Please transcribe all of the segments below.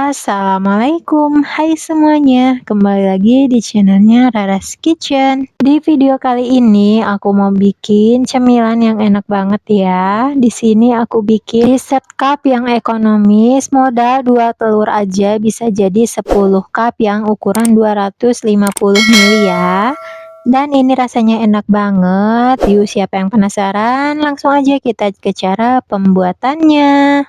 Assalamualaikum, hai semuanya, kembali lagi di channelnya Rara's Kitchen. Di video kali ini aku mau bikin cemilan yang enak banget ya. Di sini aku bikin dessert cup yang ekonomis, modal 2 telur aja bisa jadi 10 cup yang ukuran 250 ml ya. Dan ini rasanya enak banget. Yuk, siapa yang penasaran? Langsung aja kita ke cara pembuatannya.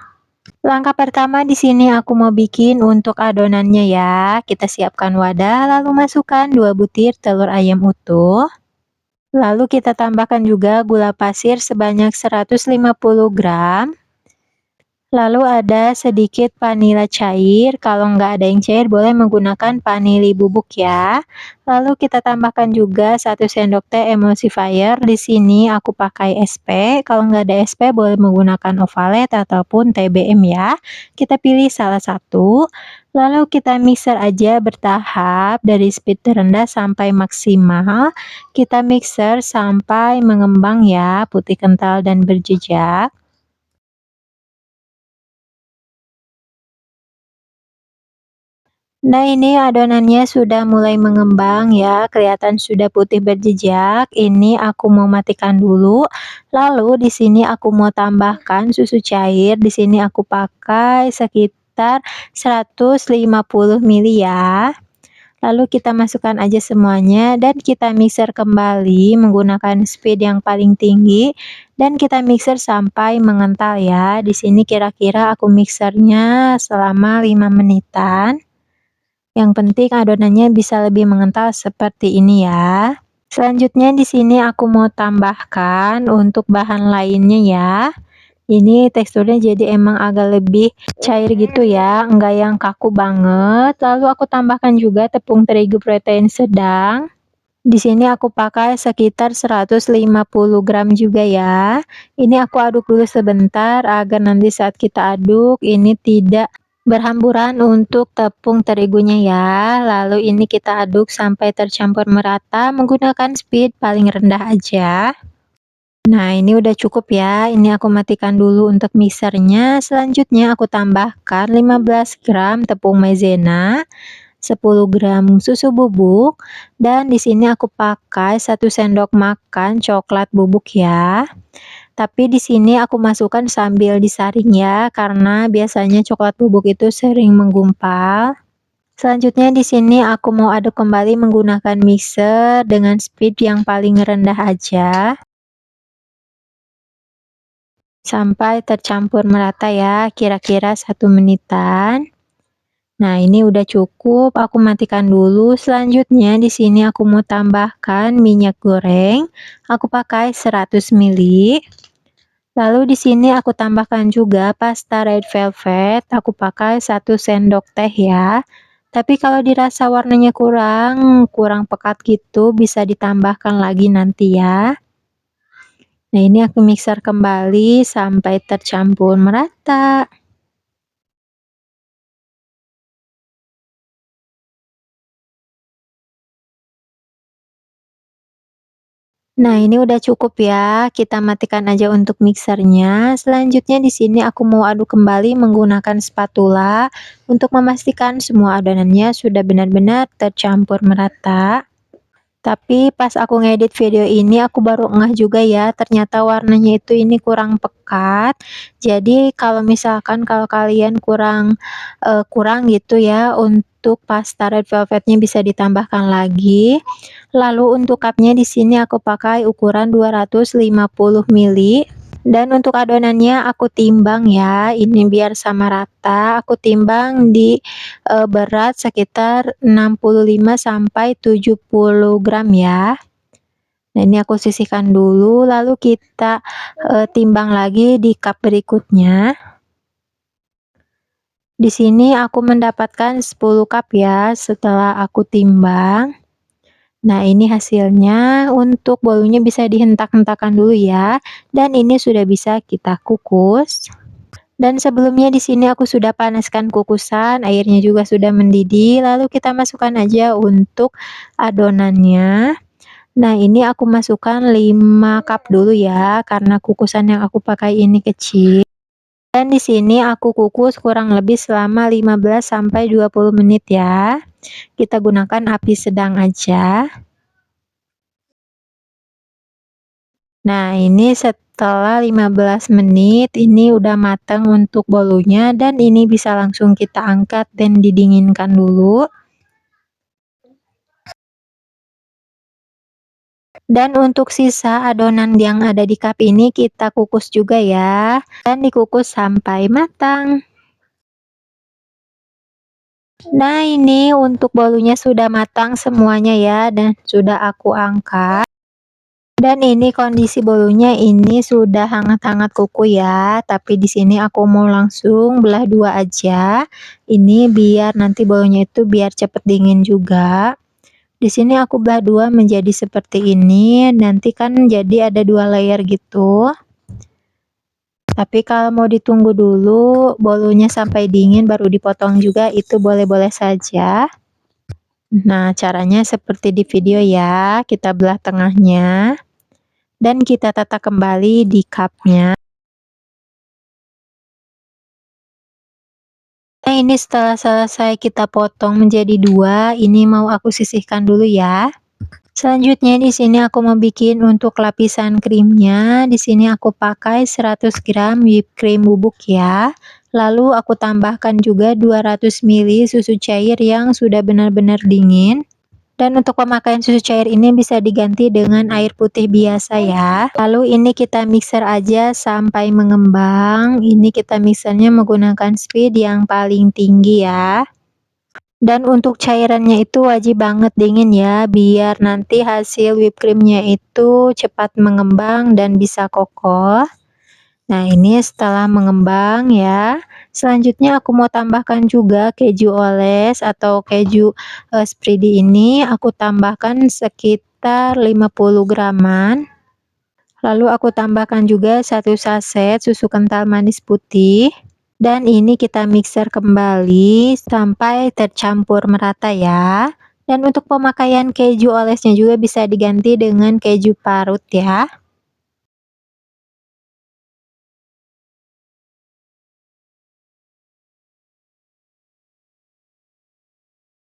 Langkah pertama di sini aku mau bikin untuk adonannya ya. Kita siapkan wadah lalu masukkan 2 butir telur ayam utuh. Lalu kita tambahkan juga gula pasir sebanyak 150 gram. Lalu ada sedikit vanila cair, kalau nggak ada yang cair boleh menggunakan vanili bubuk ya. Lalu kita tambahkan juga 1 sendok teh emulsifier. Di sini aku pakai SP, kalau nggak ada SP boleh menggunakan Ovaltine ataupun TBM ya. Kita pilih salah satu. Lalu kita mixer aja bertahap dari speed terendah sampai maksimal. Kita mixer sampai mengembang ya, putih kental dan berjejak. Nah, ini adonannya sudah mulai mengembang ya, kelihatan sudah putih berjejak. Ini aku mau matikan dulu. Lalu di sini aku mau tambahkan susu cair. Di sini aku pakai sekitar 150 ml ya. Lalu kita masukkan aja semuanya dan kita mixer kembali menggunakan speed yang paling tinggi dan kita mixer sampai mengental ya. Di sini kira-kira aku mixernya selama 5 menitan. Yang penting adonannya bisa lebih mengental seperti ini ya. Selanjutnya di sini aku mau tambahkan untuk bahan lainnya ya. Ini teksturnya jadi emang agak lebih cair gitu ya, enggak yang kaku banget. Lalu aku tambahkan juga tepung terigu protein sedang. Di sini aku pakai sekitar 150 gram juga ya. Ini aku aduk dulu sebentar agar nanti saat kita aduk ini tidak berhamburan untuk tepung terigunya ya. Lalu ini kita aduk sampai tercampur merata menggunakan speed paling rendah aja. Nah, ini udah cukup ya. Ini aku matikan dulu untuk mixernya. Selanjutnya aku tambahkan 15 gram tepung maizena, 10 gram susu bubuk, dan di sini aku pakai 1 sendok makan coklat bubuk ya. Tapi di sini aku masukkan sambil disaring ya, karena biasanya coklat bubuk itu sering menggumpal. Selanjutnya di sini aku mau aduk kembali menggunakan mixer dengan speed yang paling rendah aja. Sampai tercampur merata ya, kira-kira 1 menitan. Nah, ini udah cukup, aku matikan dulu. Selanjutnya di sini aku mau tambahkan minyak goreng. Aku pakai 100 ml. Lalu di sini aku tambahkan juga pasta red velvet. Aku pakai 1 sendok teh ya. Tapi kalau dirasa warnanya kurang pekat gitu, bisa ditambahkan lagi nanti ya. Nah, ini aku mixer kembali sampai tercampur merata. Nah, ini udah cukup ya. Kita matikan aja untuk mixernya. Selanjutnya di sini aku mau aduk kembali menggunakan spatula untuk memastikan semua adonannya sudah benar-benar tercampur merata. Tapi pas aku ngedit video ini aku baru ngeh juga ya, ternyata warnanya itu ini kurang pekat. Jadi kalau kalian kurang gitu ya untuk pasta red velvetnya bisa ditambahkan lagi. Lalu untuk cupnya di sini aku pakai ukuran 250 ml. Dan untuk adonannya aku timbang ya, ini biar sama rata. Aku timbang di berat sekitar 65 sampai 70 gram ya. Nah, ini aku sisihkan dulu lalu kita timbang lagi di cup berikutnya. Di sini aku mendapatkan 10 cup ya setelah aku timbang. Nah, ini hasilnya. Untuk bolunya bisa dihentak-hentakan dulu ya. Dan ini sudah bisa kita kukus. Dan sebelumnya di sini aku sudah panaskan kukusan, airnya juga sudah mendidih, lalu kita masukkan aja untuk adonannya. Nah, ini aku masukkan 5 cup dulu ya, karena kukusan yang aku pakai ini kecil. Dan di sini aku kukus kurang lebih selama 15 sampai 20 menit ya. Kita gunakan api sedang aja. Nah, ini setelah 15 menit, ini udah matang untuk bolunya dan ini bisa langsung kita angkat dan didinginkan dulu. Dan untuk sisa adonan yang ada di cup ini kita kukus juga ya, dan dikukus sampai matang. Nah, ini untuk bolunya sudah matang semuanya ya, dan sudah aku angkat. Dan ini kondisi bolunya ini sudah hangat-hangat kuku ya, tapi di sini aku mau langsung belah dua aja. Ini biar nanti bolunya itu biar cepet dingin juga. Di sini aku belah dua menjadi seperti ini, nanti kan jadi ada dua layer gitu. Tapi kalau mau ditunggu dulu bolunya sampai dingin baru dipotong juga, itu boleh-boleh saja. Nah, caranya seperti di video ya, kita belah tengahnya dan kita tata kembali di cupnya. Nah, ini setelah selesai kita potong menjadi dua, ini mau aku sisihkan dulu ya. Selanjutnya di sini aku mau bikin untuk lapisan krimnya. Di sini aku pakai 100 gram whipped cream bubuk ya. Lalu aku tambahkan juga 200 ml susu cair yang sudah benar-benar dingin. Dan untuk pemakaian susu cair ini bisa diganti dengan air putih biasa ya. Lalu ini kita mixer aja sampai mengembang. Ini kita mixernya menggunakan speed yang paling tinggi ya. Dan untuk cairannya itu wajib banget dingin ya, biar nanti hasil whipped creamnya itu cepat mengembang dan bisa kokoh. Nah, ini setelah mengembang ya. Selanjutnya aku mau tambahkan juga keju oles atau keju spready ini aku tambahkan sekitar 50 graman. Lalu aku tambahkan juga 1 saset susu kental manis putih. Dan ini kita mixer kembali sampai tercampur merata ya. Dan untuk pemakaian keju olesnya juga bisa diganti dengan keju parut ya.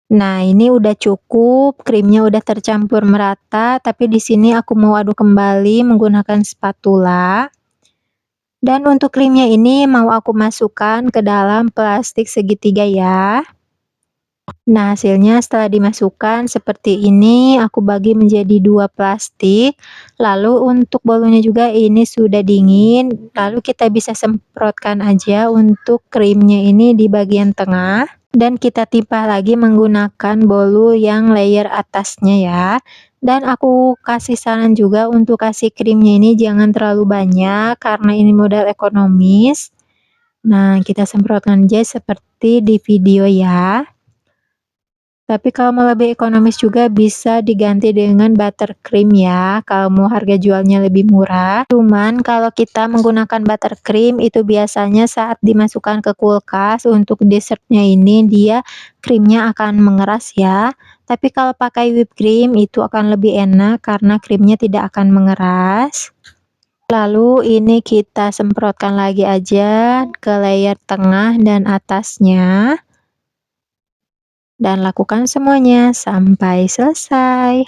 Nah, ini udah cukup, krimnya udah tercampur merata, tapi di sini aku mau aduk kembali menggunakan spatula. Dan untuk krimnya ini mau aku masukkan ke dalam plastik segitiga ya. Nah, hasilnya setelah dimasukkan seperti ini, aku bagi menjadi dua plastik. Lalu untuk bolunya juga ini sudah dingin, lalu kita bisa semprotkan aja untuk krimnya ini di bagian tengah. Dan kita tipah lagi menggunakan bolu yang layer atasnya ya. Dan aku kasih saran juga untuk kasih krimnya ini jangan terlalu banyak, karena ini model ekonomis. Nah, kita semprotkan aja seperti di video ya. Tapi kalau mau lebih ekonomis juga bisa diganti dengan buttercream ya, kalau mau harga jualnya lebih murah. Cuman kalau kita menggunakan buttercream itu biasanya saat dimasukkan ke kulkas untuk dessertnya ini dia krimnya akan mengeras ya. Tapi kalau pakai whipped cream itu akan lebih enak karena krimnya tidak akan mengeras. Lalu ini kita semprotkan lagi aja ke layer tengah dan atasnya. Dan lakukan semuanya sampai selesai.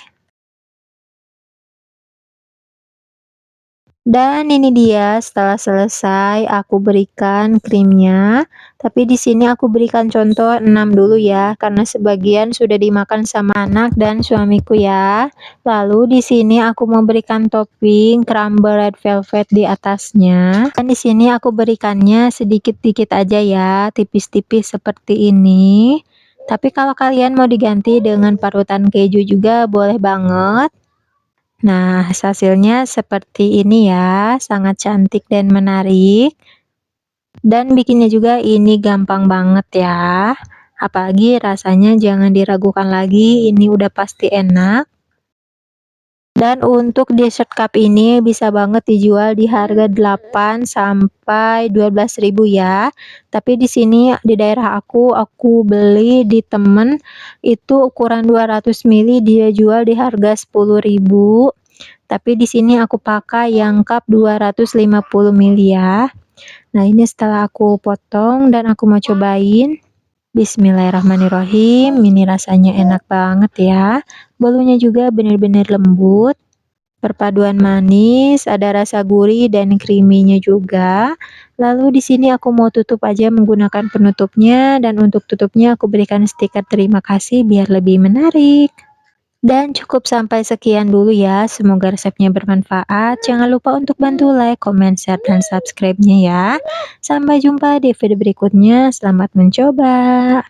Dan ini dia setelah selesai aku berikan krimnya, tapi di sini aku berikan contoh 6 dulu ya, karena sebagian sudah dimakan sama anak dan suamiku ya. Lalu di sini aku mau berikan topping crumble red velvet di atasnya. Dan di sini aku berikannya sedikit-dikit aja ya, tipis-tipis seperti ini. Tapi kalau kalian mau diganti dengan parutan keju juga boleh banget. Nah, hasilnya seperti ini ya, sangat cantik dan menarik. Dan bikinnya juga ini gampang banget ya. Apalagi rasanya jangan diragukan lagi, ini udah pasti enak. Dan untuk dessert cup ini bisa banget dijual di harga 8 sampai 12.000 ya. Tapi di sini di daerah aku beli di temen itu ukuran 200 ml dia jual di harga 10.000. Tapi di sini aku pakai yang cup 250 ml ya. Nah, ini setelah aku potong dan aku mau cobain. Bismillahirrahmanirrahim, ini rasanya enak banget ya. Bolunya juga benar-benar lembut. Perpaduan manis, ada rasa gurih dan creamy-nya juga. Lalu di sini aku mau tutup aja menggunakan penutupnya dan untuk tutupnya aku berikan stiker terima kasih biar lebih menarik. Dan cukup sampai sekian dulu ya. Semoga resepnya bermanfaat. Jangan lupa untuk bantu like, comment, share, dan subscribe-nya ya. Sampai jumpa di video berikutnya. Selamat mencoba.